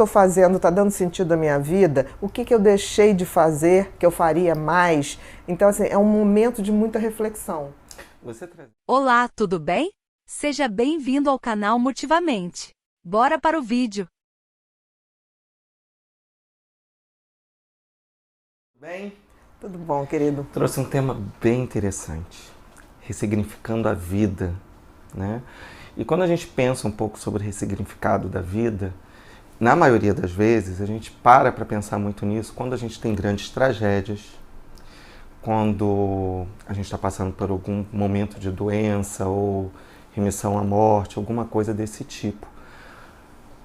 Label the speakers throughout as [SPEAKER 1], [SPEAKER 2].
[SPEAKER 1] estou fazendo está dando sentido à minha vida? O que eu deixei de fazer que eu faria mais? Então, assim, é um momento de muita reflexão.
[SPEAKER 2] Olá, tudo bem? Seja bem-vindo ao canal Motivamente. Bora para o vídeo.
[SPEAKER 3] Bem,
[SPEAKER 1] Tudo bom, querido?
[SPEAKER 3] trouxe um tema bem interessante, ressignificando a vida, né? E quando a gente pensa um pouco sobre o ressignificado da vida, na maioria das vezes a gente para pensar muito nisso quando a gente tem grandes tragédias, quando a gente está passando por algum momento de doença ou remissão à morte, alguma coisa desse tipo.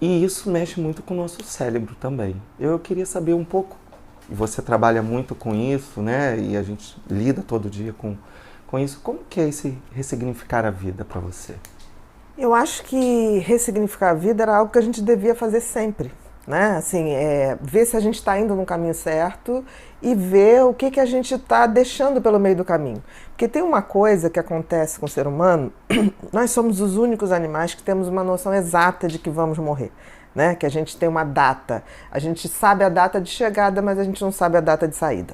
[SPEAKER 3] E isso mexe muito com o nosso cérebro também. Eu queria saber um pouco, você trabalha muito com isso, né? E a gente lida todo dia com isso. Como que é esse ressignificar a vida para você?
[SPEAKER 1] Eu acho que ressignificar a vida era algo que a gente devia fazer sempre, né? Assim, ver se a gente está indo no caminho certo e ver o que a gente está deixando pelo meio do caminho. Porque tem uma coisa que acontece com o ser humano, nós somos os únicos animais que temos uma noção exata de que vamos morrer, né? Que a gente tem uma data. A gente sabe a data de chegada, mas a gente não sabe a data de saída.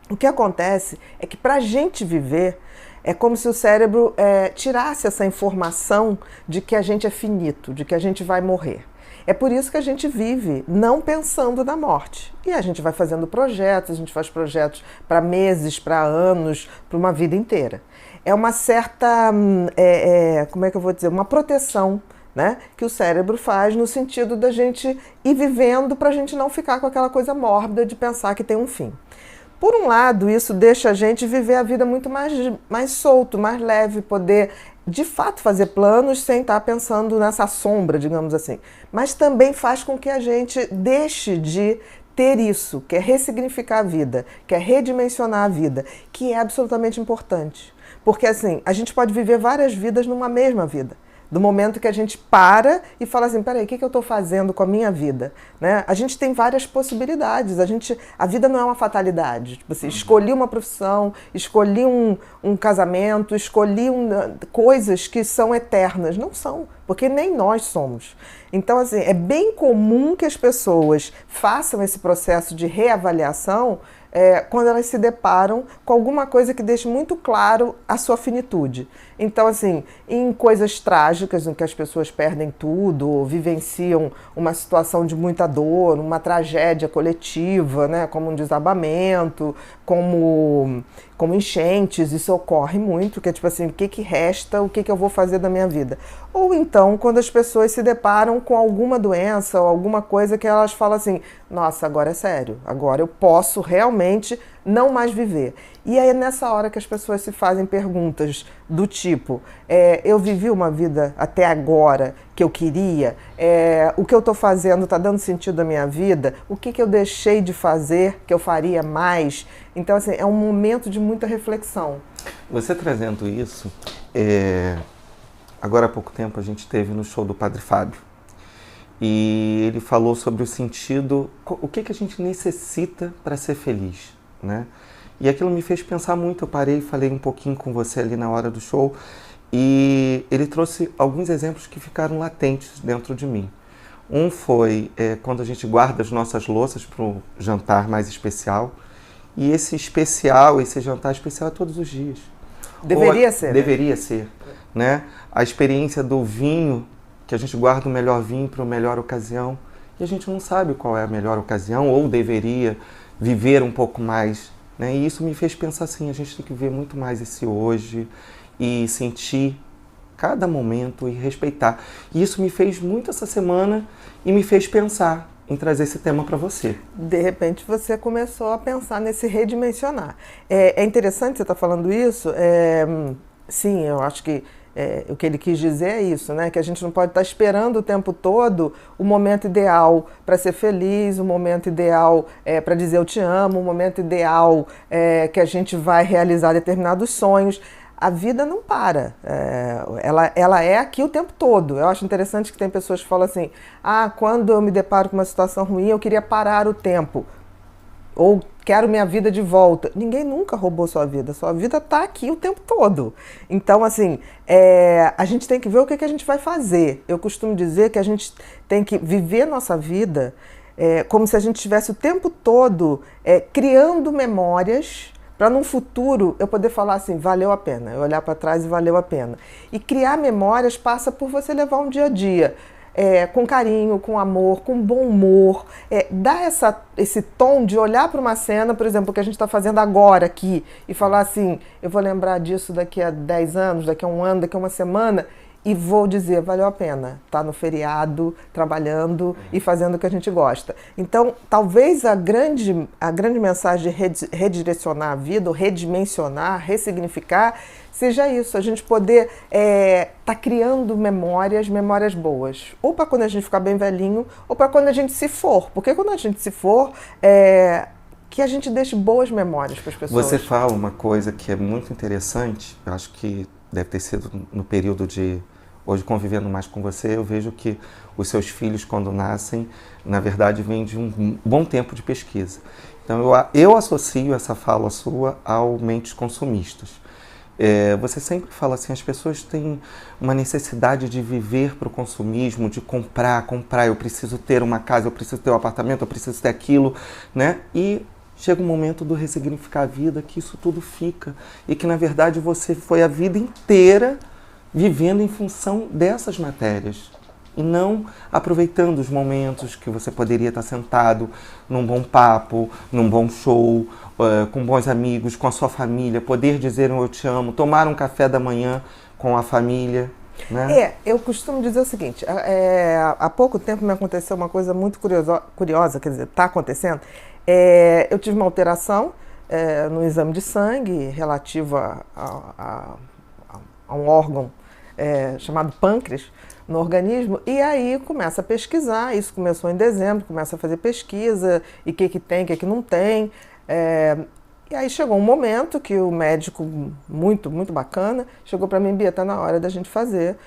[SPEAKER 1] O que acontece é que para a gente viver, é como se o cérebro tirasse essa informação de que a gente é finito, de que a gente vai morrer. É por isso que a gente vive não pensando na morte. E a gente vai fazendo projetos, a gente faz projetos para meses, para anos, para uma vida inteira. É uma certa, como é que eu vou dizer, uma proteção, né, que o cérebro faz no sentido da gente ir vivendo para a gente não ficar com aquela coisa mórbida de pensar que tem um fim. Por um lado, isso deixa a gente viver a vida muito mais solto, mais leve, poder de fato fazer planos sem estar pensando nessa sombra, digamos assim. Mas também faz com que a gente deixe de ter isso, que é ressignificar a vida, que é redimensionar a vida, que é absolutamente importante. Porque assim, a gente pode viver várias vidas numa mesma vida. Do momento que a gente para e fala assim, peraí, o que eu estou fazendo com a minha vida? Né? A gente tem várias possibilidades, a vida não é uma fatalidade. Tipo assim, escolhi uma profissão, escolhi um casamento, escolhi coisas que são eternas. Não são, porque nem nós somos. Então, assim, é bem comum que as pessoas façam esse processo de reavaliação quando elas se deparam com alguma coisa que deixe muito claro a sua finitude. Então, assim, em coisas trágicas, em que as pessoas perdem tudo, ou vivenciam uma situação de muita dor, uma tragédia coletiva, né, como um desabamento, como enchentes, isso ocorre muito, que é tipo assim, o que resta, o que eu vou fazer da minha vida? Ou então, quando as pessoas se deparam com alguma doença ou alguma coisa que elas falam assim, nossa, agora é sério, agora eu posso realmente não mais viver. E aí é nessa hora que as pessoas se fazem perguntas do tipo, eu vivi uma vida até agora que eu queria, o que eu estou fazendo está dando sentido à minha vida, o que eu deixei de fazer que eu faria mais? Então, assim, é um momento de muita reflexão.
[SPEAKER 3] Você trazendo isso, agora há pouco tempo a gente esteve no show do Padre Fábio e ele falou sobre o sentido, o que a gente necessita para ser feliz, né? E aquilo me fez pensar muito, eu parei e falei um pouquinho com você ali na hora do show e ele trouxe alguns exemplos que ficaram latentes dentro de mim. Um foi quando a gente guarda as nossas louças para um jantar mais especial e esse jantar especial é todos os dias.
[SPEAKER 1] Deveria ser.
[SPEAKER 3] Deveria ser, né? A experiência do vinho, que a gente guarda o melhor vinho para a melhor ocasião e a gente não sabe qual é a melhor ocasião ou deveria viver um pouco mais, né? E isso me fez pensar assim, a gente tem que ver muito mais esse hoje e sentir cada momento e respeitar. E isso me fez muito essa semana e me fez pensar em trazer esse tema para você.
[SPEAKER 1] De repente você começou a pensar nesse redimensionar. É interessante você estar falando isso. Sim, eu acho que o que ele quis dizer é isso, né? Que a gente não pode estar esperando o tempo todo o momento ideal para ser feliz, o momento ideal para dizer eu te amo, o momento ideal que a gente vai realizar determinados sonhos. A vida não para, ela é aqui o tempo todo. Eu acho interessante que tem pessoas que falam assim, quando eu me deparo com uma situação ruim, eu queria parar o tempo. ou quero minha vida de volta. Ninguém nunca roubou sua vida está aqui o tempo todo. Então, assim, a gente tem que ver o que a gente vai fazer. Eu costumo dizer que a gente tem que viver nossa vida como se a gente estivesse o tempo todo criando memórias para num futuro eu poder falar assim, valeu a pena, eu olhar para trás e valeu a pena. E criar memórias passa por você levar um dia a dia com carinho, com amor, com bom humor, dar esse tom de olhar para uma cena, por exemplo, que a gente está fazendo agora aqui, e falar assim, eu vou lembrar disso daqui a 10 anos, daqui a um ano, daqui a uma semana, e vou dizer, valeu a pena estar no feriado, trabalhando e fazendo o que a gente gosta. Então, talvez a grande mensagem de redirecionar a vida, ou redimensionar, ressignificar, seja isso, a gente poder tá criando memórias boas. Ou para quando a gente ficar bem velhinho, ou para quando a gente se for. Porque quando a gente se for, que a gente deixe boas memórias para as pessoas.
[SPEAKER 3] Você fala uma coisa que é muito interessante, eu acho que deve ter sido no período de... Hoje, convivendo mais com você, eu vejo que os seus filhos, quando nascem, na verdade, vêm de um bom tempo de pesquisa. Então, eu associo essa fala sua ao mentes consumistas. Você sempre fala assim, as pessoas têm uma necessidade de viver para o consumismo, de comprar, eu preciso ter uma casa, eu preciso ter um apartamento, eu preciso ter aquilo, né? E chega um momento do ressignificar a vida, que isso tudo fica. E que, na verdade, você foi a vida inteira vivendo em função dessas matérias e não aproveitando os momentos que você poderia estar sentado num bom papo, num bom show, com bons amigos, com a sua família, poder dizer um eu te amo, tomar um café da manhã com a família, né?
[SPEAKER 1] Eu costumo dizer o seguinte, há pouco tempo me aconteceu uma coisa muito curiosa, quer dizer, está acontecendo. Eu tive uma alteração no exame de sangue relativo a um órgão chamado pâncreas no organismo, e aí começa a pesquisar, isso começou em dezembro, começa a fazer pesquisa, e o que tem, o que não tem, e aí chegou um momento que o médico, muito, muito bacana, chegou para mim, Bia, está na hora da gente fazer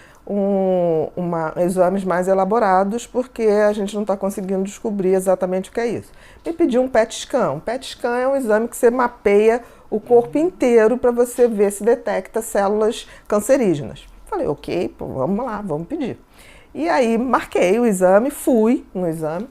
[SPEAKER 1] exames mais elaborados, porque a gente não está conseguindo descobrir exatamente o que é isso. Me pediu um PET scan. Um PET scan é um exame que você mapeia o corpo inteiro para você ver se detecta células cancerígenas. Falei, ok, pô, vamos lá, vamos pedir. E aí marquei o exame, fui no exame,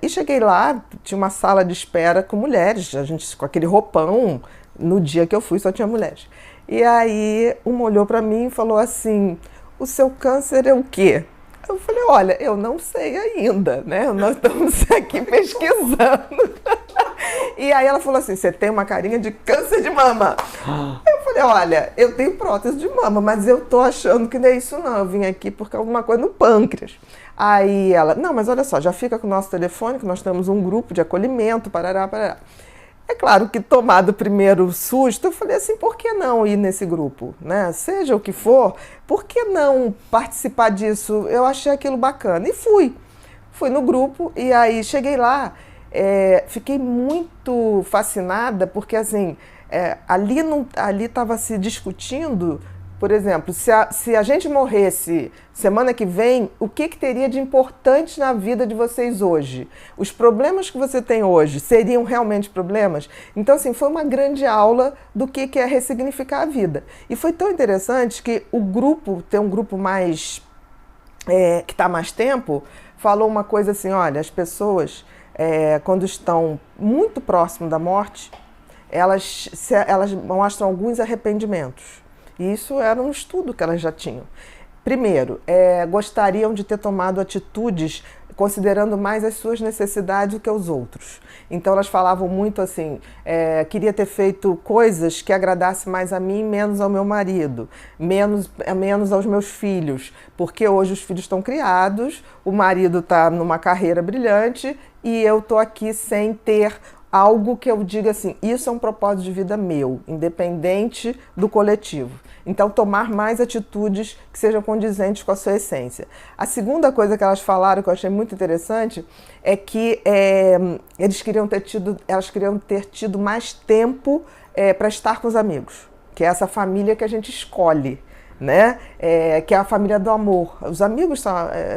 [SPEAKER 1] e cheguei lá, tinha uma sala de espera com mulheres, a gente com aquele roupão, no dia que eu fui só tinha mulheres. E aí uma olhou para mim e falou assim, o seu câncer é o quê? Eu falei, olha, eu não sei ainda, né? Nós estamos aqui pesquisando. E aí ela falou assim, você tem uma carinha de câncer de mama. Eu falei, olha, eu tenho prótese de mama, mas eu tô achando que não é isso não, eu vim aqui porque alguma coisa no pâncreas. Aí ela, não, mas olha só, já fica com o nosso telefone, que nós temos um grupo de acolhimento, parará, parará. É claro que tomado o primeiro susto, eu falei assim, por que não ir nesse grupo, né? Seja o que for, por que não participar disso? Eu achei aquilo bacana e fui no grupo e aí cheguei lá, fiquei muito fascinada porque assim, ali estava se discutindo, por exemplo, se a gente morresse semana que vem, o que teria de importante na vida de vocês hoje? Os problemas que você tem hoje seriam realmente problemas? Então, assim, foi uma grande aula do que é ressignificar a vida. E foi tão interessante que o grupo, tem um grupo mais que está há mais tempo, falou uma coisa assim, olha, as pessoas, quando estão muito próximo da morte, elas mostram alguns arrependimentos. E isso era um estudo que elas já tinham. Primeiro, gostariam de ter tomado atitudes considerando mais as suas necessidades do que os outros. Então elas falavam muito assim, queria ter feito coisas que agradassem mais a mim, menos ao meu marido, menos aos meus filhos, porque hoje os filhos estão criados, o marido está numa carreira brilhante e eu estou aqui sem ter algo que eu diga assim, isso é um propósito de vida meu, independente do coletivo. Então, tomar mais atitudes que sejam condizentes com a sua essência. A segunda coisa que elas falaram, que eu achei muito interessante, é que elas queriam ter tido mais tempo para estar com os amigos, que é essa família que a gente escolhe, né? Que é a família do amor. Os amigos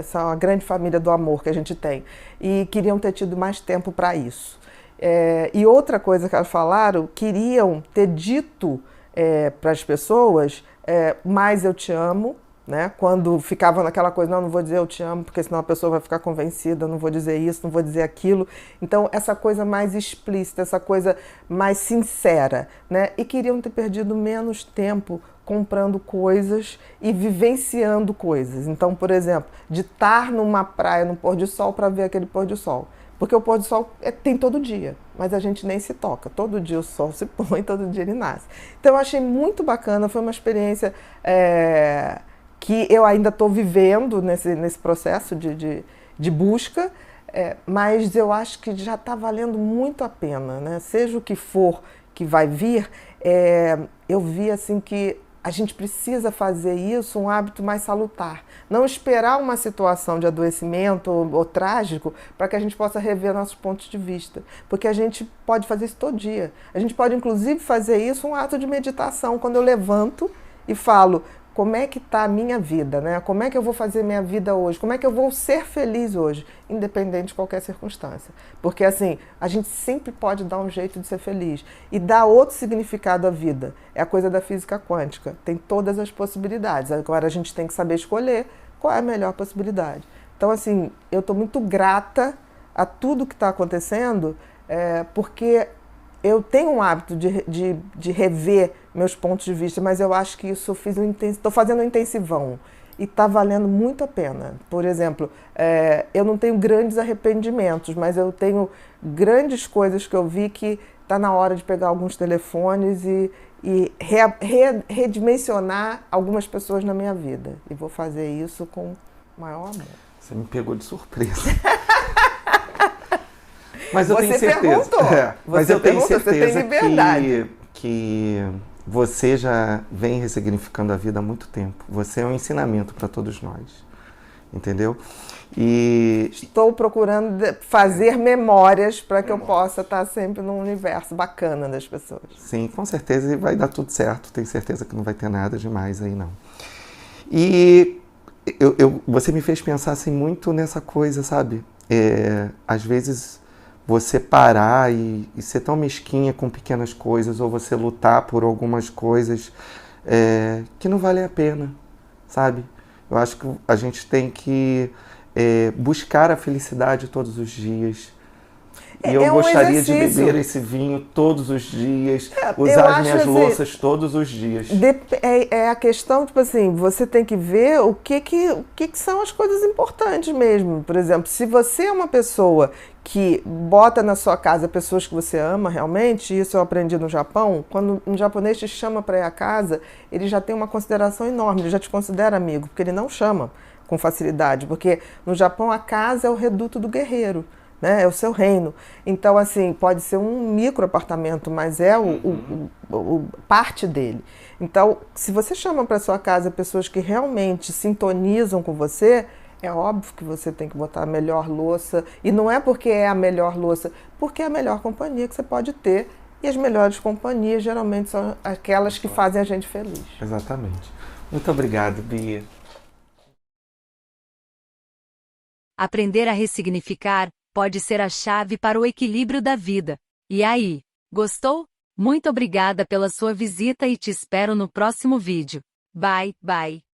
[SPEAKER 1] são a grande família do amor que a gente tem. E queriam ter tido mais tempo para isso. E outra coisa que elas falaram, queriam ter dito para as pessoas, mais eu te amo, né? Quando ficava naquela coisa, não vou dizer eu te amo, porque senão a pessoa vai ficar convencida, não vou dizer isso, não vou dizer aquilo. Então, essa coisa mais explícita, essa coisa mais sincera, né? E queriam ter perdido menos tempo comprando coisas e vivenciando coisas. Então, por exemplo, de estar numa praia no pôr do sol para ver aquele pôr do sol. Porque o pôr do sol tem todo dia, mas a gente nem se toca. Todo dia o sol se põe, todo dia ele nasce. Então eu achei muito bacana, foi uma experiência que eu ainda estou vivendo nesse processo de busca, mas eu acho que já está valendo muito a pena, né? Seja o que for que vai vir, eu vi assim que a gente precisa fazer isso um hábito mais salutar. Não esperar uma situação de adoecimento ou trágico para que a gente possa rever nossos pontos de vista. Porque a gente pode fazer isso todo dia. A gente pode, inclusive, fazer isso um ato de meditação. Quando eu levanto e falo, como é que está a minha vida, né? Como é que eu vou fazer minha vida hoje? Como é que eu vou ser feliz hoje? Independente de qualquer circunstância. Porque, assim, a gente sempre pode dar um jeito de ser feliz. E dar outro significado à vida. É a coisa da física quântica. Tem todas as possibilidades. Agora a gente tem que saber escolher qual é a melhor possibilidade. Então, assim, eu estou muito grata a tudo que está acontecendo, porque eu tenho um hábito de rever meus pontos de vista, mas eu acho que isso estou fazendo um intensivão e está valendo muito a pena. Por exemplo, eu não tenho grandes arrependimentos, mas eu tenho grandes coisas que eu vi que está na hora de pegar alguns telefones e redimensionar algumas pessoas na minha vida. E vou fazer isso com o maior amor.
[SPEAKER 3] Você me pegou de surpresa. Mas eu
[SPEAKER 1] você
[SPEAKER 3] tenho certeza.
[SPEAKER 1] Perguntou.
[SPEAKER 3] Mas eu tenho certeza
[SPEAKER 1] você tem liberdade.
[SPEAKER 3] que você já vem ressignificando a vida há muito tempo. Você é um ensinamento para todos nós. Entendeu? E
[SPEAKER 1] estou procurando fazer memórias para que eu possa estar sempre num universo bacana das pessoas.
[SPEAKER 3] Sim, com certeza vai dar tudo certo. Tenho certeza que não vai ter nada demais aí, não. E você me fez pensar assim, muito nessa coisa, sabe? Às vezes você parar e ser tão mesquinha com pequenas coisas, ou você lutar por algumas coisas que não valem a pena, sabe? Eu acho que a gente tem que buscar a felicidade todos os dias. E eu gostaria de beber esse vinho todos os dias, usar as minhas louças todos os dias.
[SPEAKER 1] É a questão, tipo assim, você tem que ver o que são as coisas importantes mesmo. Por exemplo, se você é uma pessoa que bota na sua casa pessoas que você ama realmente, isso eu aprendi no Japão, quando um japonês te chama para ir à casa, ele já tem uma consideração enorme, ele já te considera amigo, porque ele não chama com facilidade, porque no Japão a casa é o reduto do guerreiro. Né? É o seu reino. Então, assim, pode ser um micro apartamento, mas é parte dele. Então, se você chama para sua casa pessoas que realmente sintonizam com você, é óbvio que você tem que botar a melhor louça. E não é porque é a melhor louça, porque é a melhor companhia que você pode ter. E as melhores companhias geralmente são aquelas que fazem a gente feliz.
[SPEAKER 3] Exatamente. Muito obrigado, Bia.
[SPEAKER 2] Aprender a ressignificar pode ser a chave para o equilíbrio da vida. E aí, gostou? Muito obrigada pela sua visita e te espero no próximo vídeo. Bye, bye.